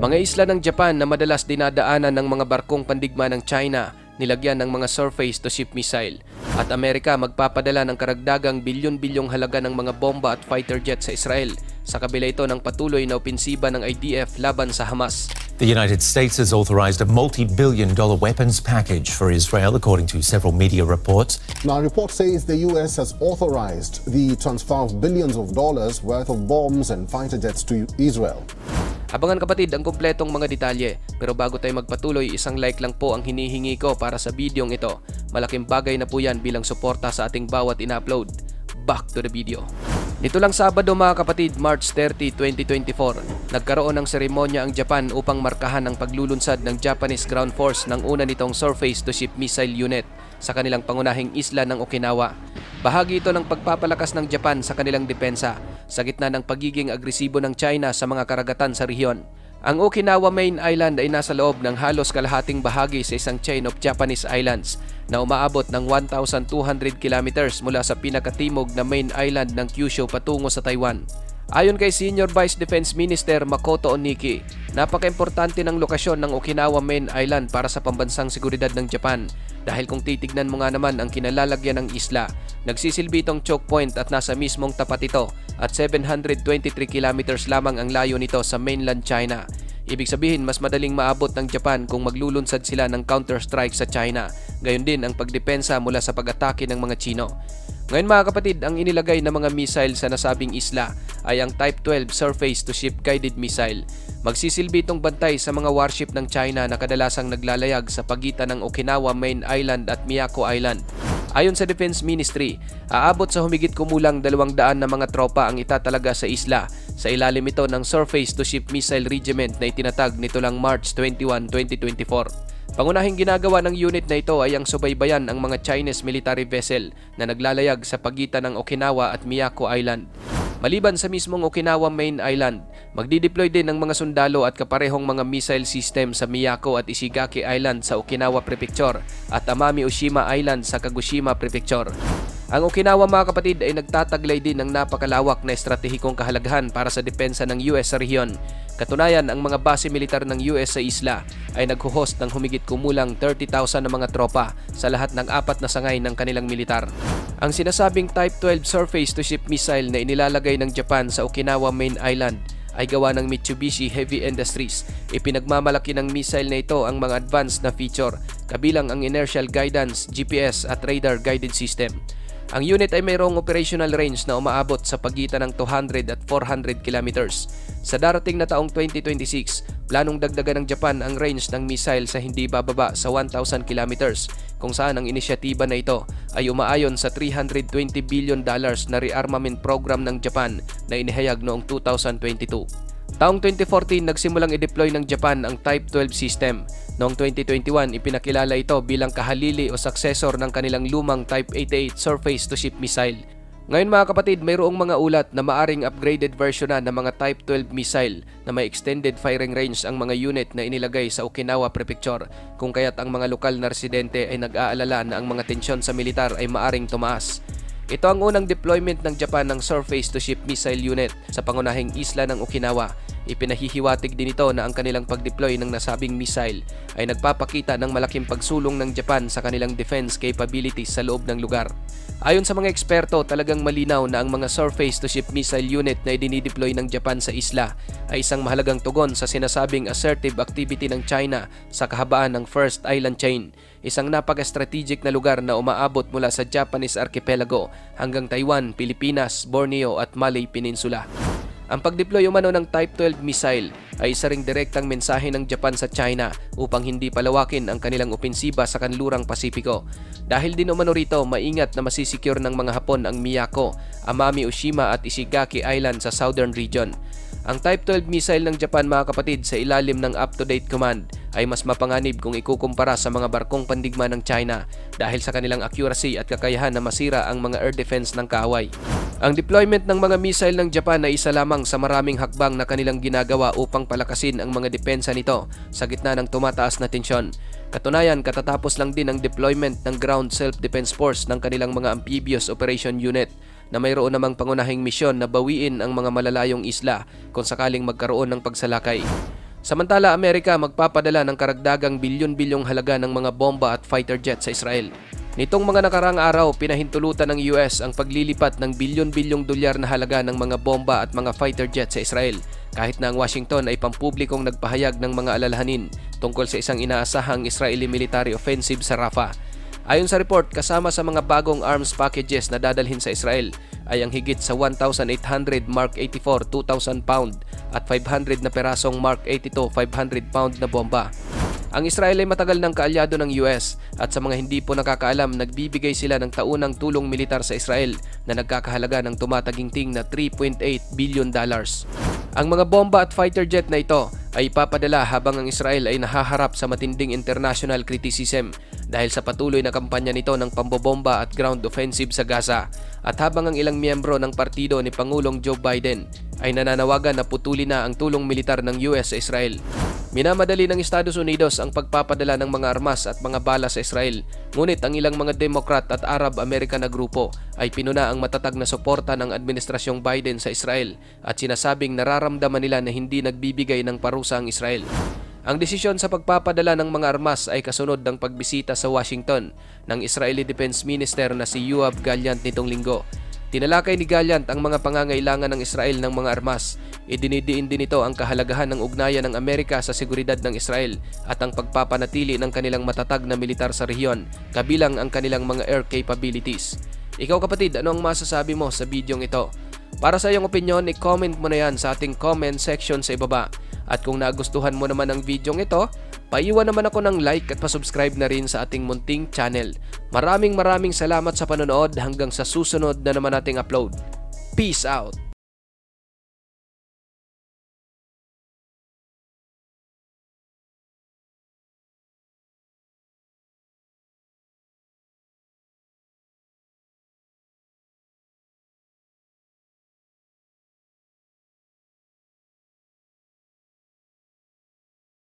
Mga isla ng Japan na madalas dinadaanan ng mga barkong pandigma ng China, nilagyan ng mga surface-to-ship missile. At Amerika magpapadala ng karagdagang bilyon-bilyong halaga ng mga bomba at fighter jet sa Israel. Sa kabila ito ng patuloy na opensiba ng IDF laban sa Hamas. The United States has authorized a multi-billion-dollar weapons package for Israel, according to several media reports. Now, a report says the U.S. has authorized the transfer of billions of dollars worth of bombs and fighter jets to Israel. Abangan kapatid ang kumpletong mga detalye. Pero bago tayo magpatuloy, isang like lang po ang hinihingi ko para sa videong ito. Malaking bagay na po yan bilang suporta sa ating bawat ina-upload. Back to the video. Nito lang Sabado mga kapatid, March 30, 2024, nagkaroon ng seremonya ang Japan upang markahan ang paglulunsad ng Japanese Ground Force ng una nitong surface-to-ship missile unit sa kanilang pangunahing isla ng Okinawa. Bahagi ito ng pagpapalakas ng Japan sa kanilang depensa sa gitna ng pagiging agresibo ng China sa mga karagatan sa rehiyon. Ang Okinawa Main Island ay nasa loob ng halos kalahating bahagi sa isang chain of Japanese islands na umaabot ng 1,200 kilometers mula sa pinakatimog na main island ng Kyushu patungo sa Taiwan. Ayon kay Senior Vice Defense Minister Makoto Oniki, napaka-importante ng lokasyon ng Okinawa Main Island para sa pambansang seguridad ng Japan dahil kung titignan mo nga naman ang kinalalagyan ng isla, nagsisilbi itong choke point at nasa mismong tapat ito at 723 kilometers lamang ang layo nito sa mainland China. Ibig sabihin mas madaling maabot ng Japan kung maglulunsad sila ng counter-strike sa China. Gayon din ang pagdepensa mula sa pag-atake ng mga Chino. Ngayon mga kapatid, ang inilagay na mga missile sa nasabing isla ay ang Type 12 Surface-to-Ship Guided Missile. Magsisilbi itong bantay sa mga warship ng China na kadalasang naglalayag sa pagitan ng Okinawa Main Island at Miyako Island. Ayon sa Defense Ministry, aabot sa humigit kumulang 200 na mga tropa ang itatalaga sa isla. Sa ilalim ito ng Surface-to-Ship Missile Regiment na itinatag nito lang March 21, 2024. Pangunahing ginagawa ng unit na ito ay ang subaybayan ang mga Chinese military vessel na naglalayag sa pagitan ng Okinawa at Miyako Island. Maliban sa mismong Okinawa Main Island, magdideploy din ng mga sundalo at kaparehong mga missile system sa Miyako at Ishigaki Island sa Okinawa Prefecture at Amami Oshima Island sa Kagoshima Prefecture. Ang Okinawa mga kapatid ay nagtataglay din ng napakalawak na estratehikong kahalagahan para sa depensa ng US sa rehiyon. Katunayan, ang mga base militar ng US sa isla ay nagho-host ng humigit kumulang 30,000 na mga tropa sa lahat ng 4 na sangay ng kanilang militar. Ang sinasabing Type 12 Surface-to-Ship Missile na inilalagay ng Japan sa Okinawa Main Island ay gawa ng Mitsubishi Heavy Industries. Ipinagmamalaki ng missile na ito ang mga advanced na feature, kabilang ang inertial guidance, GPS at radar guided system. Ang unit ay mayroong operational range na umaabot sa pagitan ng 200 at 400 kilometers. Sa darating na taong 2026, planong dagdagan ng Japan ang range ng missile sa hindi bababa sa 1,000 kilometers, kung saan ang inisyatiba na ito ay umaayon sa $320 billion na rearmament program ng Japan na inihayag noong 2022. Taong 2014, nagsimulang i-deploy ng Japan ang Type 12 system. Noong 2021, ipinakilala ito bilang kahalili o successor ng kanilang lumang Type 88 Surface-to-Ship Missile. Ngayon mga kapatid, mayroong mga ulat na maaring upgraded version na ng mga Type 12 missile na may extended firing range ang mga unit na inilagay sa Okinawa Prefecture, kung kaya't ang mga lokal na residente ay nag-aalala na ang mga tensyon sa militar ay maaring tumaas. Ito ang unang deployment ng Japan ng Surface-to-Ship Missile Unit sa pangunahing isla ng Okinawa. Ipinahihiwatig din ito na ang kanilang pag-deploy ng nasabing missile ay nagpapakita ng malaking pagsulong ng Japan sa kanilang defense capabilities sa loob ng lugar. Ayon sa mga eksperto, talagang malinaw na ang mga Surface-to-Ship Missile Unit na idinideploy ng Japan sa isla ay isang mahalagang tugon sa sinasabing assertive activity ng China sa kahabaan ng First Island Chain, isang napaka-strategic na lugar na umaabot mula sa Japanese Archipelago hanggang Taiwan, Pilipinas, Borneo at Malay Peninsula. Ang pag-deploy umano ng Type 12 missile ay isa ring direktang mensahe ng Japan sa China upang hindi palawakin ang kanilang opensiba sa kanlurang Pasipiko. Dahil din umano rito, maingat na masisecure ng mga Hapon ang Miyako, Amami Oshima at Ishigaki Island sa southern region. Ang Type 12 missile ng Japan mga kapatid sa ilalim ng up-to-date command ay mas mapanganib kung ikukumpara sa mga barkong pandigma ng China dahil sa kanilang accuracy at kakayahan na masira ang mga air defense ng kaaway. Ang deployment ng mga missile ng Japan ay isa lamang sa maraming hakbang na kanilang ginagawa upang palakasin ang mga depensa nito sa gitna ng tumataas na tensyon. Katunayan, katatapos lang din ang deployment ng Ground Self-Defense Force ng kanilang mga Amphibious Operation Unit na mayroon namang pangunahing misyon na bawiin ang mga malalayong isla kung sakaling magkaroon ng pagsalakay. Samantala, Amerika magpapadala ng karagdagang bilyon-bilyong halaga ng mga bomba at fighter jet sa Israel. Nitong mga nakaraang araw, pinahintulutan ng US ang paglilipat ng bilyon-bilyong dolyar na halaga ng mga bomba at mga fighter jet sa Israel, kahit na ang Washington ay pampublikong nagpahayag ng mga alalahanin tungkol sa isang inaasahang Israeli military offensive sa Rafah. Ayon sa report, kasama sa mga bagong arms packages na dadalhin sa Israel ay ang higit sa 1,800 Mark 84 2,000 pound at 500 na perasong Mark 82 500 pound na bomba. Ang Israel ay matagal ng kaalyado ng US at sa mga hindi po nakakaalam, nagbibigay sila ng taunang tulong militar sa Israel na nagkakahalaga ng tumataginting na $3.8 billion. Ang mga bomba at fighter jet na ito ay ipapadala habang ang Israel ay nahaharap sa matinding international criticism dahil sa patuloy na kampanya nito ng pambobomba at ground offensive sa Gaza, at habang ang ilang miyembro ng partido ni Pangulong Joe Biden ay nananawagan na putulin na ang tulong militar ng US sa Israel. Minamadali ng Estados Unidos ang pagpapadala ng mga armas at mga bala sa Israel, ngunit ang ilang mga Democrat at Arab-American na grupo ay pinuna ang matatag na suporta ng Administrasyong Biden sa Israel at sinasabing nararamdaman nila na hindi nagbibigay ng parusa ang Israel. Ang desisyon sa pagpapadala ng mga armas ay kasunod ng pagbisita sa Washington ng Israeli Defense Minister na si Yoav Gallant nitong linggo. Tinalakay ni Gallant ang mga pangangailangan ng Israel ng mga armas. Idinidiin din ito ang kahalagahan ng ugnayan ng Amerika sa seguridad ng Israel at ang pagpapanatili ng kanilang matatag na militar sa rehiyon, kabilang ang kanilang mga air capabilities. Ikaw kapatid, ano ang masasabi mo sa bidyong ito? Para sa iyong opinion, i-comment mo na yan sa ating comment section sa ibaba. At kung nagustuhan mo naman ang bidyong ito, paiwan naman ako ng like at pasubscribe na rin sa ating munting channel. Maraming salamat sa panonood, hanggang sa susunod na naman nating upload. Peace out!